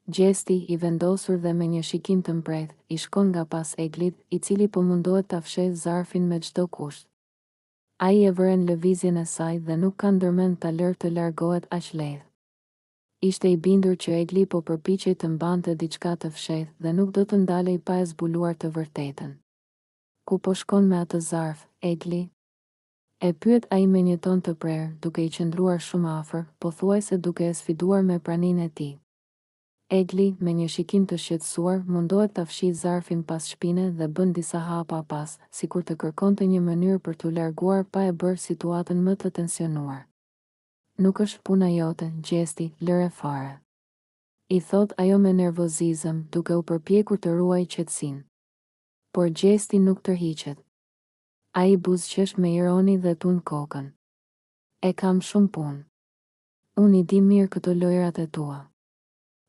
Gjesti i vendosur dhe me një shikim të mbredh, i shkon nga pas Eglit, i cili po mundohet ta fshehë zarfin me çdo kusht. Ai e vëren lëvizjen e saj dhe nuk ka ndërmend ta lërë të largohet aq lehtë. Ishte i bindur që Egli po përpiqej të mbante diçka të fshehtë dhe nuk do të ndalej pa e zbuluar të vërtetën. Ku po shkon me atë zarf, Egli? E pyet ai me një ton të prerë, duke i qëndruar shumë afër, pothuajse duke e sfiduar me praninë e tij. Egli, me një shikim të shqetësuar, mundohet ta fshijë zarfin pas shpine dhe bën disa hapa pas, sikur të kërkonte një mënyrë për t'u larguar pa e bërë situatën më të tensionuar. Nuk është puna jote, Gjesti, lëre fare. I thot ajo me nervozizëm, duke u përpjekur të ruajë qetësinë. Por Gjesti nuk tërhiqet. Ai buzëqesh me ironi dhe tund kokën. E kam shumë punë. Unë i di mirë këto lojrat e tua.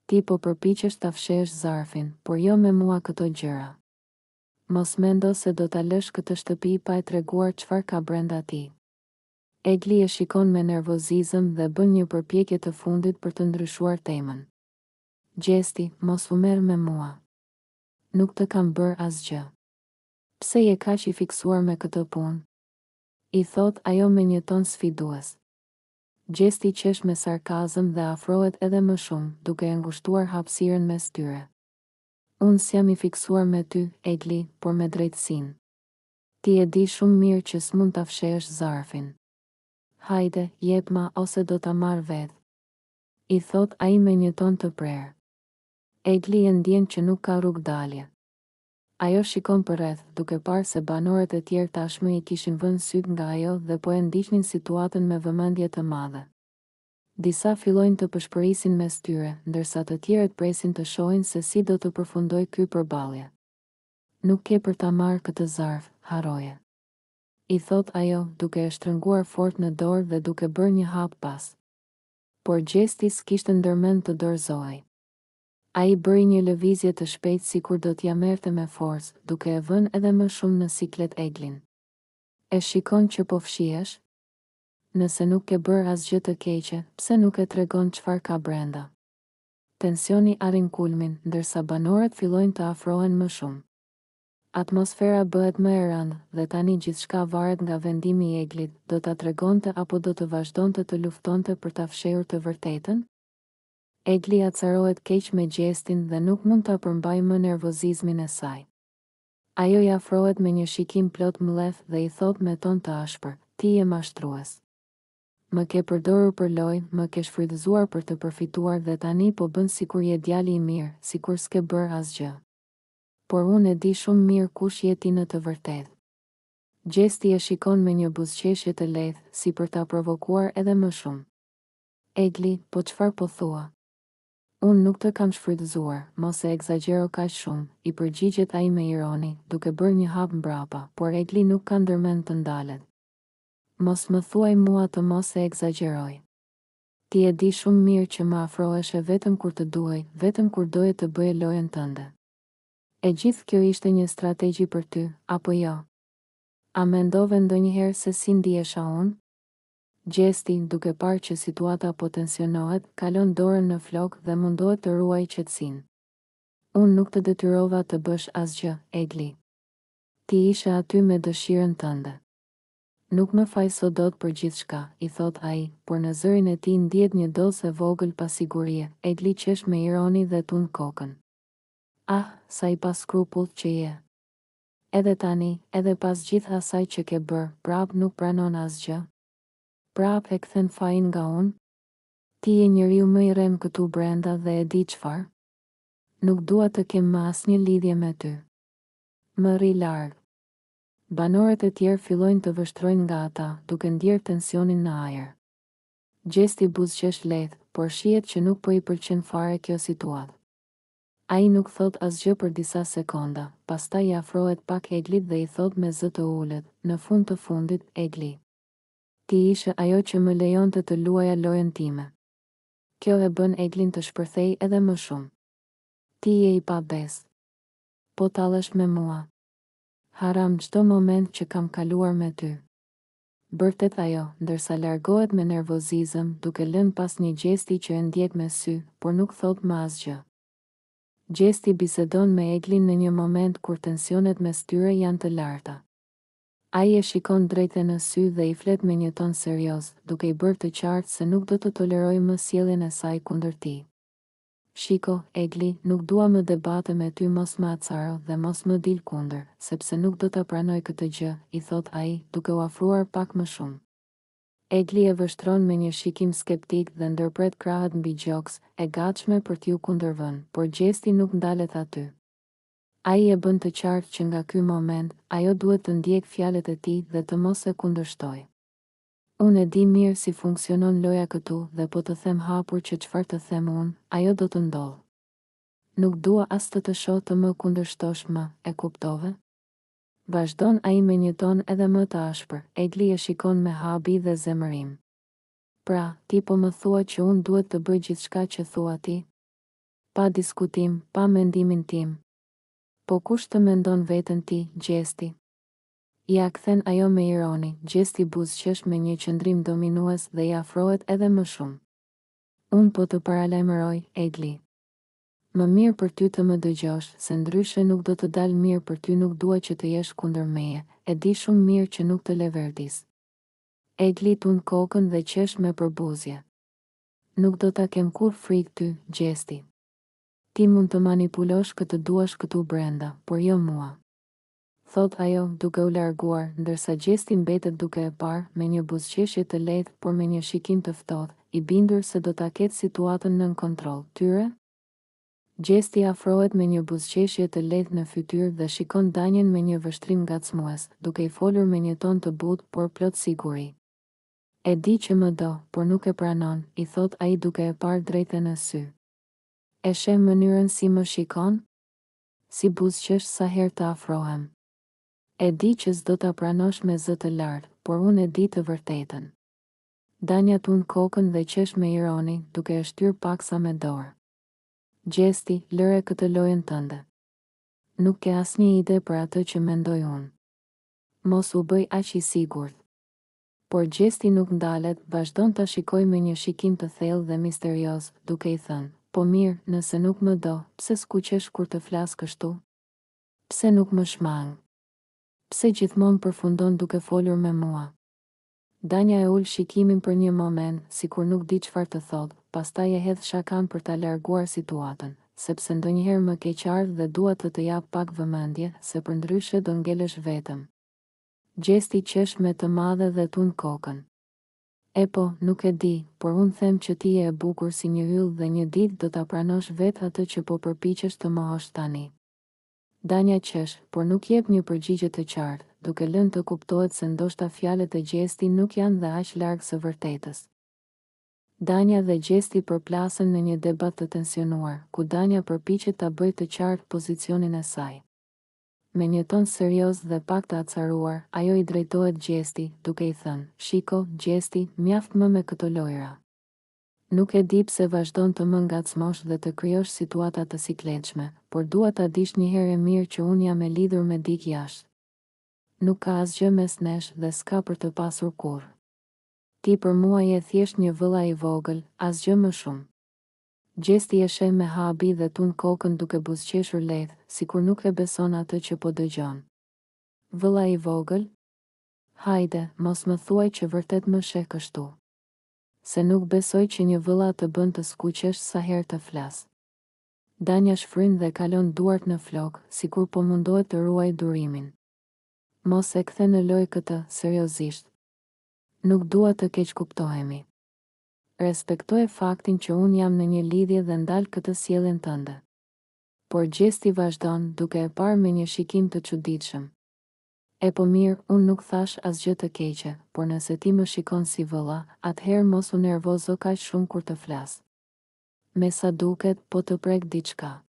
Ti po përpiqesh ta fshehësh zarfin, por jo me mua këto gjëra. Mos mendo se do ta lësh këtë shtëpi pa e treguar çfarë ka brenda ti. Egli e shikon me nervozizëm dhe bën një përpjekje të fundit për të ndryshuar temën. Gjesti, mos u merr me mua. Nuk të kam bërë asgjë. Pse je kaq i fiksuar me këtë punë? I thot ajo me një ton sfidues. Gjesti qesh me sarkazëm dhe afrohet edhe më shumë, duke e ngushtuar hapësirën mes tyre. Unë s'jam i fiksuar me ty, Egli, por me drejtësinë. Ti e di shumë mirë që s'mund ta fshehësh zarfin. Hajde, jep ma ose do ta marr vetë. I thot ai me një ton të prerë. Egli e ndjen që nuk ka rrugë dalje. Ajo shikon përreth, duke parë se banorët e tjerë tashmë i kishin vënë syt nga ajo dhe po e ndiqnin situatën me vëmendje të madhe. Disa fillojnë të pëshpërisin mes tyre, ndërsa të tjerët presin të shohin se si do të përfundoj ky përballje. Nuk ke për ta marrë këtë zarf, haroje. I thot ajo, duke e shtrënguar fort në dorë dhe duke bërë një hap pas. Por Gjesti s'kishte ndërmend të dorëzohej. Ai bëri një lëvizje të shpejtë sikur do t'ja merrte me forcë, duke e vënë edhe më shumë në siklet Eglin. E shikon që po fshihesh? Nëse nuk ke bërë asgjë të keqe, pse nuk e tregon çfarë ka brenda? Tensioni arrin kulmin, ndërsa banorët fillojnë të afrohen më shumë. Atmosfera bëhet më e rëndë dhe tani gjithçka varet nga vendimi i Eglit, do ta tregonte apo do të vazhdonte të luftonte për ta fshehur të vërtetën? Egli acarohet keq me Gjestin dhe nuk mund ta përmbajë më nervozizmin e saj. Ajo i afrohet me një shikim plot mbledh dhe i thot me ton të ashpër, ti je mashtrues. Më ke përdorur për lojë, më ke shfrytëzuar për të përfituar dhe tani po bën sikur je djali i mirë, sikur s'ke bërë asgjë. Por unë e di shumë mirë kush je ti në të vërtetë. Gjesti e shikon me një buzëqeshje të lehtë, si për ta provokuar edhe më shumë. Egli, po çfarë po thua? Unë nuk të kam shfrytëzuar, mos e egzagjero kaq shumë, i përgjigjet ai me ironi, duke bërë një hap mbrapa, por Egli nuk ka ndërmend të ndalet. Mos më thuaj mua të mos e egzagjeroj. Ti e di shumë mirë që më afroheshe vetëm kur të duaj, vetëm kur doje të bëje lojën tënde. E gjithë kjo ishte një strategji për ty, apo jo? A mendove ndonjëherë se si ndihesha unë? Gjesti, duke parë që situata po tensionohet, kalon dorën në flok dhe mundohet të ruajë qetësinë. Unë nuk të detyrova të bësh asgjë, Egli. Ti ishe aty me dëshirën tënde. Nuk më fajso dot për gjithçka, i thot ai, por në zërin e tij ndihet një dozë e vogël pasigurie. Egli qesh me ironi dhe tund kokën. Ah, sa i pa skrupull që je. Edhe tani, edhe pas gjithë asaj që ke bërë, prap nuk pranon asgjë. Prap e kthen fajin nga unë? Ti je njeriu më i rrem këtu brenda dhe e di çfarë? Nuk dua të kem më asnjë lidhje me ty. Më rri larg. Banorët e tjerë fillojnë të vështrojnë nga ata, duke ndjerë tensionin në ajër. Gjesti buzëqesh lehtë, por shihet që nuk po i pëlqen fare kjo situatë. Ai nuk thot asgjë për disa sekonda, pastaj i afrohet pak Eglit dhe i thot me zë të ulët, në fund të fundit, Egli. Ti ishe ajo që më lejonte të luaja lojën time. Kjo e bën Eglin të shpërthej edhe më shumë. Ti je i pabes. Po tallesh me mua. Haram çdo moment që kam kaluar me ty. Bërtet ajo, ndërsa largohet me nervozizëm, duke lënë pas një gjesti që e ndjek me sy, por nuk thot më asgjë. Gjesti bisedon me Eglin në një moment kur tensionet mes tyre janë të larta. Ai e shikon drejt në sy dhe i flet me një ton serioz, duke i bërë të qartë se nuk do të toleroj më sjelljen e saj kundër tij. Shiko, Egli, nuk dua më debate me ty, mos më acaro dhe mos më dil kundër, sepse nuk do ta pranoj këtë gjë, i thot ai, duke u afruar pak më shumë. Egli e vështron me një shikim skeptik dhe ndërpret krahët mbi gjoks, e gatshme për t'ju kundërvënë, por Gjesti nuk ndalet aty. Ai e bën të qartë që nga ky moment, ajo duhet të ndjek fjalët e tij dhe të mos e kundërshtoj. Unë e di mirë si funksionon loja këtu dhe po të them hapur që çfarë të them unë, ajo do të ndodhë. Nuk dua as të shoh të më kundërshtosh më, e kuptove? Vazhdon ai me një ton edhe më të ashpër, Egli e shikon me habi dhe zemërim. Pra, ti po më thua që unë duhet të bëj gjithçka që thua ti? Pa diskutim, pa mendimin tim. Po kush të mendon veten ti, Gjesti? Ja kthen ajo me ironi, Gjesti buzëqesh me një qëndrim dominues dhe i afrohet edhe më shumë. Unë po të paralajmëroj, Egli. Më mirë për ty të më dëgjosh, se ndryshe nuk do të dalë mirë për ty, nuk dua që të jesh kundër meje, e di shumë mirë që nuk të leverdis. Egli tund kokën dhe qesh me përbuzje. Nuk do ta kem kur frikë ty, Gjesti. Ti mund të manipulosh këtë duash këtu brenda, por jo mua. Thot ajo duke u larguar, ndërsa Gjesti mbetet duke e parë, me një buzëqeshje të lehtë por me një shikim të ftohtë, i bindur se do ta ketë situatën nën kontroll. Tyre? Gjesti afrohet me një buzëqeshje të lehtë në fytyrë dhe shikon Danjen me një vështrim ngacmues, duke i folur me një ton të butë por plot siguri. E di që më do, por nuk e pranon, i thot ai duke e parë drejtë në sy. E sheh mënyrën si më shikon? Si buzëqesh sa herë të afrohem. E di që s'do ta pranosh me zë të lartë, por unë e di të vërtetën. Danja tund kokën dhe qesh me ironi, duke e shtyr paksa me dorë. Gjesti, lëre këtë lojën tënde. Nuk ke asnjë ide për atë që mendoj unë. Mos u bëj aq i sigurt. Por Gjesti nuk ndalet, vazhdon ta shikoj me një shikim të thellë dhe misterioz, duke i thënë, po mirë, nëse nuk më do, pse skuqesh kur të flas kështu? Pse nuk më shmang? Pse gjithmonë përfundon duke folur me mua? Danja e ul shikimin për një moment, sikur nuk di çfarë të thotë, pastaj e hedh shakan për ta larguar situatën, sepse ndonjëherë më keq ardh dhe dua të jap pak vëmendje, se përndryshe do ngelesh vetëm. Gjesti qesh me të madhe dhe tund kokën. E po, nuk e di, por unë them që ti je e bukur si një yll dhe një ditë do ta pranosh vetë atë që po përpiqesh të mohosh tani. Danja qesh, por nuk jep një përgjigje të qartë, duke lënë të kuptohet se ndoshta fjalët e Gjesti nuk janë dhe aq larg së vërtetës. Danja dhe Gjesti përplasen në një debat të tensionuar, ku Danja përpiqet ta bëjë të qartë pozicionin e saj. Me një ton serioz dhe pak të acaruar, ajo i drejtohet Gjesti, duke i thënë, shiko, Gjesti, mjaft më me këto lojra. Nuk e di pse vazhdon të më ngacmosh dhe të krijosh situata të sikletshme, por dua ta dish një herë e mirë që unë jam e lidhur me dik jashtë. Nuk ka asgjë mes nesh dhe s'ka për të pasur kurrë. Ti për mua je thjesht një vëlla i vogël, asgjë më shumë. Gjesti e sheh me habi dhe tund kokën duke buzëqeshur lehtë, sikur nuk e beson atë që po dëgjon. Vëlla i vogël? Hajde, mos më thuaj që vërtet më sheh kështu. Se nuk besoj që një vëlla të bën të skuqesh sa herë të flas. Danja shfryn dhe kalon duart në flok, sikur po mundohet të ruaj durimin. Mos e kthe në lojë këtë, seriozisht. Nuk dua të keq kuptohemi. Respektoje faktin që unë jam në një lidhje dhe ndal këtë sjelljen tënde. Por Gjesti vazhdon, duke e parë me një shikim të çuditshëm. E po mirë, unë nuk thash asgjë të keqe, por nëse ti më shikon si vëlla, atëherë mos u nervozo kaq shumë kur të flas. Me sa duket, po të prek diçka.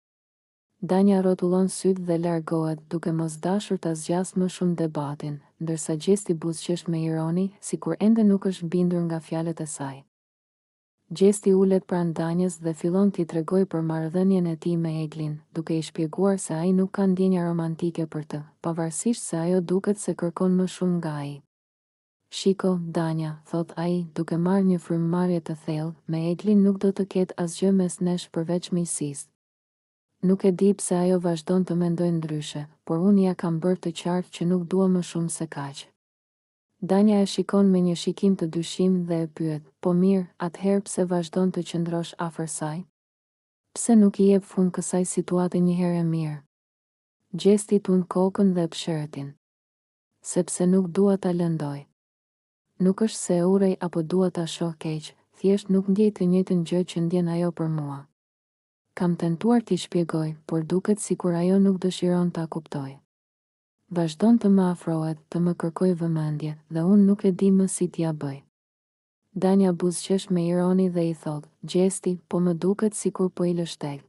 Danja rrotullon syt dhe largohet, duke mos dashur ta zgjas më shumë debatin, ndërsa Gjesti buzëqesh me ironi, sikur ende nuk është bindur nga fjalët e saj. Gjesti ulet pranë Danjës dhe fillon t'i tregoj për marrëdhënien e tij me Eglin, duke i shpjeguar se ai nuk ka ndjenja romantike për të, pavarësisht se ajo duket se kërkon më shumë nga ai. Shiko, Danja, thot ai, duke marrë një frymëmarrje të thellë, me Eglin nuk do të ketë asgjë mes nesh përveç miqësisë. Nuk e di pse ajo vazhdon të mendoj ndryshe, por unë ja kam bërë të qartë që nuk dua më shumë se kaq. Danja e shikon me një shikim të dyshim dhe e pyet, po mirë, atëherë pse vazhdon të qëndrosh afër saj? Pse nuk i jep fund kësaj situate një herë e mirë? Gjesti tund kokën dhe pshërtin. Sepse nuk dua ta lëndoj. Nuk është se urej apo dua ta shoh keq, thjesht nuk ndjej të njëjtën gjë që ndjen ajo për mua. Kam tentuar t'i shpjegoj, por duket sikur ajo nuk dëshiron ta kuptoj. Vazhdon të më afrohet, të më kërkoj vëmendje, dhe unë nuk e di më si t'ja bëj. Danja buzëqesh me ironi dhe i thot, Gjesti, po më duket sikur po i lështek.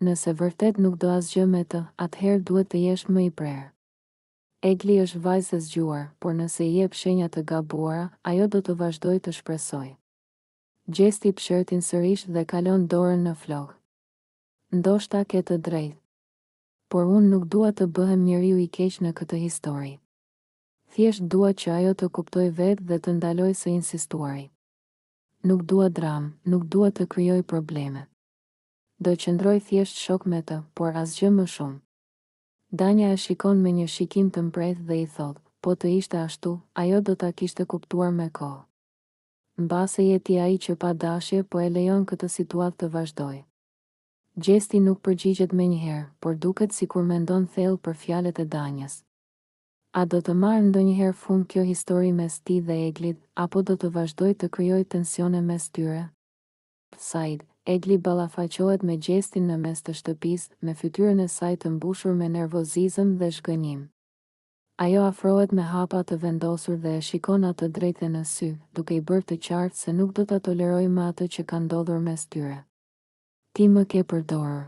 Nëse vërtet nuk do asgjë me të, atëherë duhet të jesh më i prerë. Egli është vajzë e zgjuar, por nëse i jep shenja të gabuara, ajo do të vazhdoj të shpresoj. Gjesti pshërtin sërish dhe kalon dorën në flokë. Ndoshta ke të drejtë. Por unë nuk dua të bëhem njeriu i keq në këtë histori. Thjesht dua që ajo të kuptoj vetë dhe të ndaloj së insistuari. Nuk dua dramë, nuk dua të krijoj probleme. Do qëndroj thjesht shok me të, por asgjë më shumë. Danja e shikon me një shikim të mprejtë dhe i thot, po të ishte ashtu, ajo do ta kishte kuptuar me kohë. Mbase je ti ai që pa dashje po e lejon këtë situatë të vazhdoj. Gjesti nuk përgjigjet menjëherë, por duket sikur mendon thellë për fjalët e Danjës. A do të marrë ndonjëherë fund kjo histori mes tij dhe Eglit, apo do të vazhdoj të krijoj tensione mes tyre? Said, Egli ballafaqohet me Gjestin në mes të shtëpisë, me fytyrën e saj të mbushur me nervozizëm dhe zhgënjim. Ajo afrohet me hapa të vendosur dhe e shikon atë drejtë në sy, duke i bërë të qartë se nuk do ta tolerojë më atë që ka ndodhur mes tyre. Ti më ke përdorur.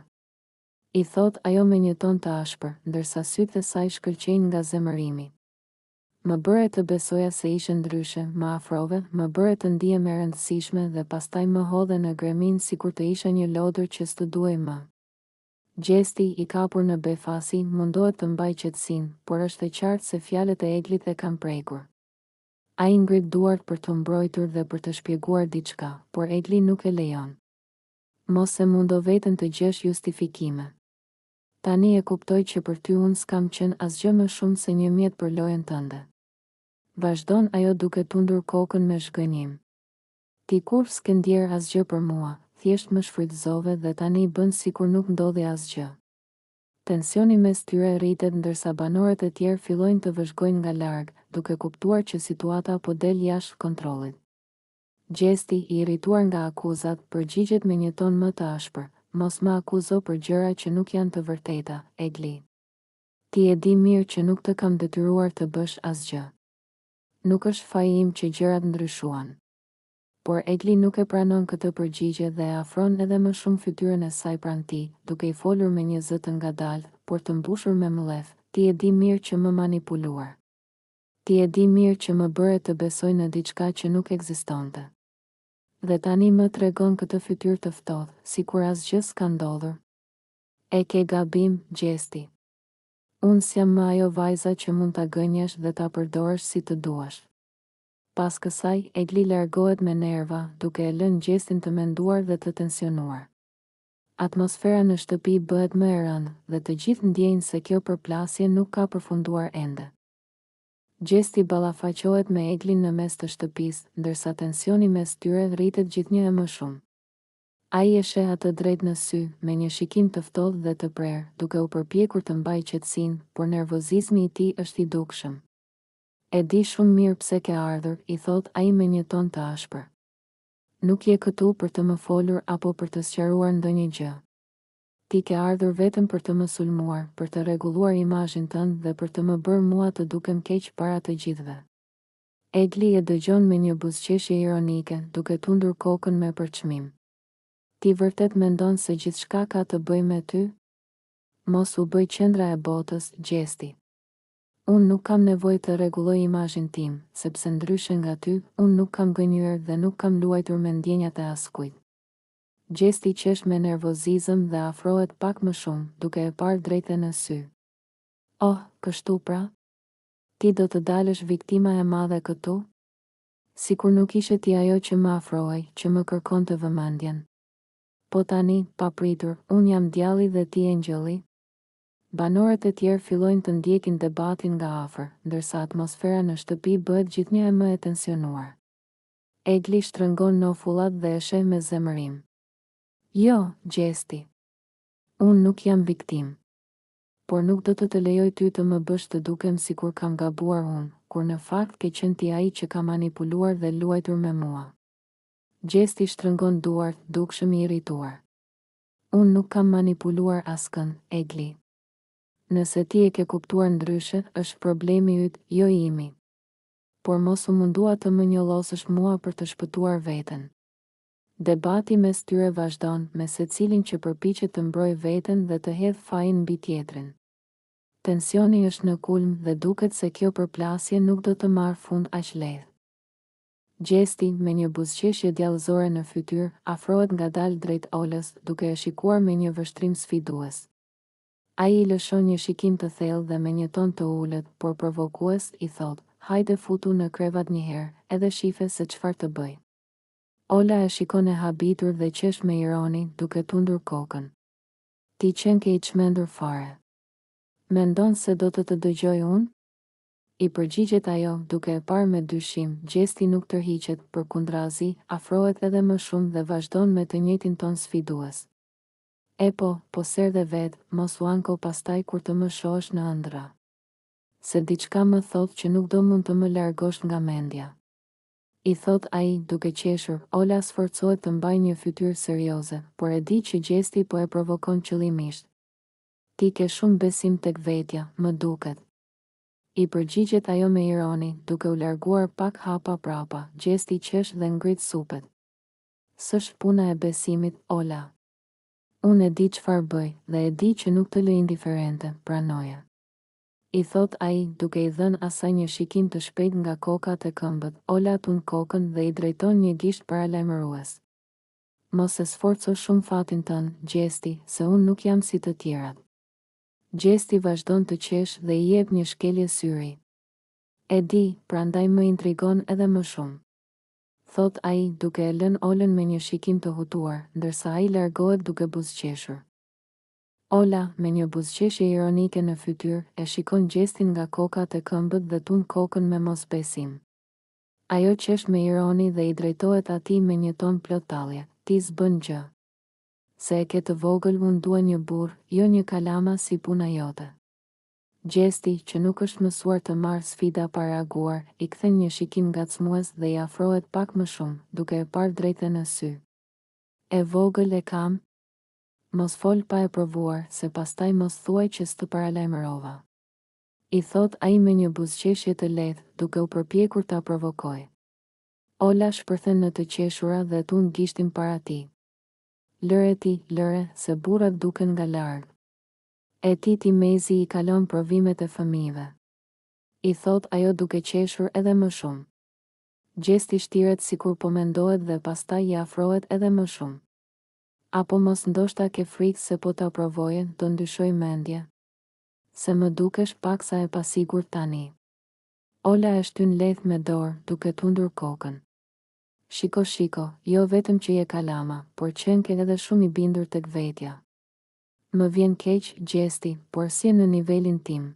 I thot ajo me një ton të ashpër, ndërsa sytë e saj shkëlqejnë nga zemërimi. Më bëre të besoja se ishe ndryshe, më afrove, më bëre të ndihem e rëndësishme dhe pastaj më hodhe në gremin sikur të isha një lodër që s'të duaj më. Gjesti, i kapur në befasi, mundohet të mbaj qetësinë, por është e qartë se fjalët e Eglit e kanë prekur. Ai ngrit duart për të mbrojtur dhe për të shpjeguar diçka, por Egli nuk e lejon. Mos e mundo veten të gjesh justifikime. Tani e kuptoj që për ty unë s'kam qenë asgjë më shumë se një mjet për lojën tënde. Vazhdon ajo duke tundur kokën me zhgënjim. Ti kur s'ke ndjer asgjë për mua, thjesht më shfrytëzove dhe tani bën sikur nuk ndodhi asgjë. Tensioni mes tyre rritet ndërsa banorët e tjerë fillojnë të vëzhgojnë nga larg, duke kuptuar që situata po del jashtë kontrollit. Gjesti, i irrituar nga akuzat, përgjigjet me një ton më të ashpër, mos më akuzo për gjëra që nuk janë të vërteta, Egli. Ti e di mirë që nuk të kam detyruar të bësh asgjë. Nuk është faji im që gjërat ndryshuan. Por Egli nuk e pranon këtë përgjigje dhe e afron edhe më shumë fytyrën e saj pranë tij, duke i folur me një zë të ngadaltë, por të mbushur me mllef. Ti e di mirë që më manipuluar. Ti e di mirë që më bëre të besoj në diçka që nuk ekzistonte. Dhe tani më tregon këtë fytyrë të ftohtë, sikur asgjë s'ka ndodhur. E ke gabim, Gjesti. Unë s'jam më ajo vajza që mund ta gënjesh dhe ta përdorësh si të duash. Pas kësaj, Egli largohet me nerva, duke e lënë Gjestin të menduar dhe të tensionuar. Atmosfera në shtëpi bëhet më e rëndë dhe të gjithë ndjejnë se kjo përplasje nuk ka përfunduar ende. Gjesti ballafaqohet me Eglin në mes të shtëpisë, ndërsa tensioni mes tyre rritet gjithnjë e më shumë. Ai e sheh atë drejt në sy, me një shikim të ftohtë dhe të prerë, duke u përpjekur të mbajë qetësinë, por nervozizmi i tij është i dukshëm. E di shumë mirë pse ke ardhur, i thot ai me një ton të ashpër. Nuk je këtu për të më folur apo për të sqaruar ndonjë gjë. Ti ke ardhur vetëm për të më sulmuar, për të rregulluar imazhin tënd dhe për të më bërë mua të dukem keq para të gjithëve. Egli e dëgjon me një buzëqeshje ironike, duke tundur kokën me përçmim. Ti vërtet mendon se gjithçka ka të bëjë me ty? Mos u bëj qendra e botës, Gjesti. Unë nuk kam nevojë të rregulloj imazhin tim, sepse ndryshe nga ty, unë nuk kam gënjur dhe nuk kam luajtur me ndjenjat e askujt. Gjesti qesh me nervozizëm dhe afrohet pak më shumë, duke e parë drejtë në sy. Oh, kështu pra? Ti do të dalësh viktima e madhe këtu? Sikur nuk ishe ti ajo që më afrohej, që më kërkonte vëmendjen. Po tani, papritur, unë jam djalli dhe ti engjëlli. Banorët e tjerë fillojnë të ndjekin debatin nga afër, ndërsa atmosfera në shtëpi bëhet gjithnjë e më e tensionuar. Egli shtrëngon nofullat dhe e sheh me zemërim. Jo, Gjesti. Unë nuk jam viktim. Por nuk do të lejoj ty të më bësh të dukem sikur kam gabuar unë, kur në fakt ke qenë ti ai që ka manipuluar dhe luajtur me mua. Gjesti shtrëngon duart, dukshëm i irrituar. Unë nuk kam manipuluar askën, Egli. Nëse ti e ke kuptuar ndryshe, është problemi yt, jo imi. Por mos u mundua të më njollosësh mua për të shpëtuar veten. Debati mes tyre vazhdon, me secilin që përpiqet të mbrojë veten dhe të hedhë fajin mbi tjetrin. Tensioni është në kulm dhe duket se kjo përplasje nuk do të marrë fund aq lehtë. Gjesti, me një buzëqeshje djallëzore në fytyrë, afrohet ngadalë drejt Olës, duke e shikuar me një vështrim sfidues. Ai i lëshon një shikim të thellë dhe me një ton të ulët, por provokues, i thot: "Hajde futu në krevat një herë, edhe shife se çfarë të bëj." Ola e shikon e habitur dhe qesh me ironi, duke tundur kokën. "Ti qenë ke i çmendur fare. Mendon se do të dëgjoj unë?" I përgjigjet ajo, duke e parë me dyshim. Gjesti nuk tërhiqet, përkundrazi, afrohet edhe më shumë dhe vazhdon me të njëjtin ton sfidues. "E po serdhe vet, mos u anko pastaj kur të më shohësh në ëndra. Se diçka më thot që nuk do mund të më largosh nga mendja." I thot ai, duke qeshur. Ola sforcohet të mbajë një fytyrë serioze, por e di që Gjesti po e provokon qëllimisht. "Ti ke shumë besim tek vetja, më duket." I përgjigjet ajo me ironi, duke u larguar pak hapa prapa. Gjesti qesh dhe ngrit supet. "S'është puna e besimit, Ola. Unë e di çfarë bëj, dhe e di që nuk të lë indiferente, pranoja." I thot ai, duke i dhënë asaj një shikim të shpejt nga kokat e këmbët. Ola tund kokën dhe i drejton një gisht paralajmërues. "Mos e sforco shumë fatin tënd, Gjesti, se unë nuk jam si të tjerat." Gjesti vazhdon të qesh dhe i jep një shkelje syri. "E di, prandaj më intrigon edhe më shumë," thot ai, duke e lënë Olën me një shikim të hutuar, ndërsa ai largohet duke buzëqeshur. Ola, me një buzëqeshje ironike në fytyrë, e shikon Gjestin nga kokat e këmbët dhe tund kokën me mosbesim. Ajo qesh me ironi dhe i drejtohet atij me një ton plot tallje. "Ti s'bën gjë. Se e ke të vogël, unë dua një burr, jo një kalama si puna jote." Gjesti, që nuk është mësuar të marrë sfida pa reaguar, i kthen një shikim ngacmues dhe i afrohet pak më shumë, duke e parë drejtë në sy. "E vogël e kam? Mos fol pa e provuar, se pastaj mos thuaj që s'të paralajmërova." I thot ai me një buzëqeshje të lehtë, duke u përpjekur ta provokojë. Ola shpërthen në të qeshura dhe tund gishtin para tij. "Lëre ti, lëre, se burrat duken nga larg. E ti mezi i kalon provimet e fëmijëve," i thot ajo duke qeshur edhe më shumë. Gjesti shtiret sikur po mendohet dhe pastaj i afrohet edhe më shumë. "Apo mos ndoshta ke frikë se po ta provoje, do ndyshoj mendje? Se më dukesh paksa e pasigurt tani." Ola e shtyn lehtë me dorë, duke tundur kokën. Shiko, jo vetëm që je kalama, por qenë ke edhe shumë i bindur tek vetja." "Më vjen keq, Gjesti, por si në nivelin tim,"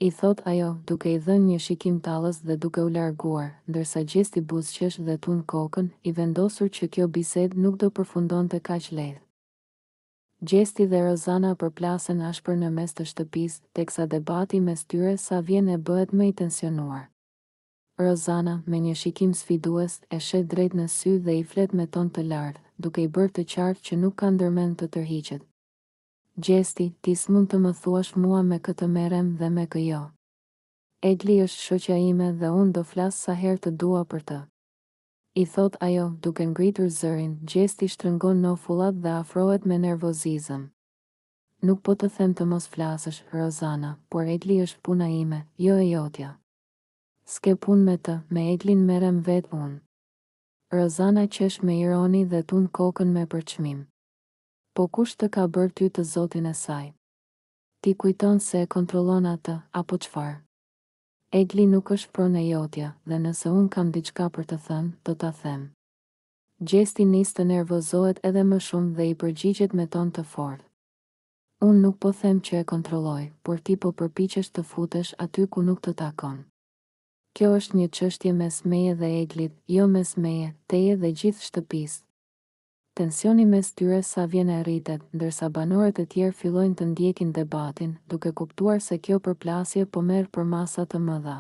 i thot ajo, duke i dhënë një shikim tallës dhe duke u larguar, ndërsa Gjesti buzëqesh dhe tund kokën, i vendosur që kjo bisedë nuk do përfundonte kaq lehtë. Gjesti dhe Rozana përplasen ashpër në mes të shtëpisë, teksa debati mes tyre sa vjen e bëhet më i tensionuar. Rozana, me një shikim sfidues, e shet drejt në sy dhe i flet me ton të lartë, duke i bërë të qartë që nuk ka ndërmend të tërhiqet. "Gjesti, ti s'mund të më thuash mua me këtë merrem dhe me kë jo. Egli është shoqja ime dhe unë do flas sa herë të dua për të," i thot ajo, duke ngritur zërin. Gjesti shtrëngon nofullat dhe afrohet me nervozizëm. "Nuk po të them të mos flasësh, Rozana, por Egli është puna ime, jo e jotja. S'ke punë me të, me Eglin merrem vetë unë." Rozana qesh me ironi dhe tund kokën me përçmim. "Po kush të ka bërë ty të zotin e saj? Ti kujton se e kontrollon atë, apo çfarë? Egli nuk është pronë e jotja, dhe nëse unë kam diçka për të thënë, do ta them." Gjesti nis të nervozohet edhe më shumë dhe i përgjigjet me ton të fortë. Unë nuk po them që e kontrolloj, por ti po përpiqesh të futesh aty ku nuk të takon. Kjo është një çështje mes meje dhe Eglit, jo mes meje, teje dhe gjithë shtëpisë. Tensioni mes tyre sa vjen e rritet, ndërsa banorët e tjerë fillojnë të ndjekin debatin, duke kuptuar se kjo përplasje po merr për masa të mëdha.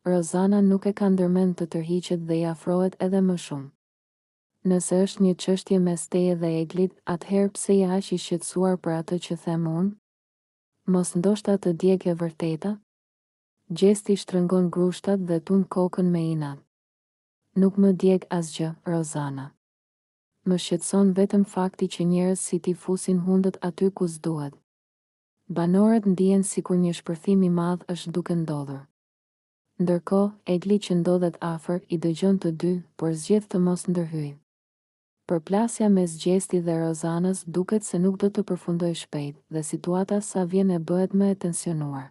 Rozana nuk e ka ndërmend të tërhiqet dhe i afrohet edhe më shumë. Nëse është një çështje mes teje dhe Eglit, atëherë pse je aq i shqetësuar për atë që them unë? Mos ndoshta të djeg e vërteta? Gjesti shtrëngon grushtat dhe tund kokën me inat. Nuk më djeg asgjë, Rozana. Më shqetëson vetëm fakti që njerëz si ti fusin hundët aty ku s'duhet. Banorët ndihen sikur një shpërthim i madh është duke ndodhur. Ndërkohë, Egli që ndodhet afër i dëgjon të dy, por zgjedh të mos ndërhyjë. Përplasja mes Gjesti dhe Rozanës duket se nuk do të përfundojë shpejt, dhe situata sa vjen e bëhet më e tensionuar.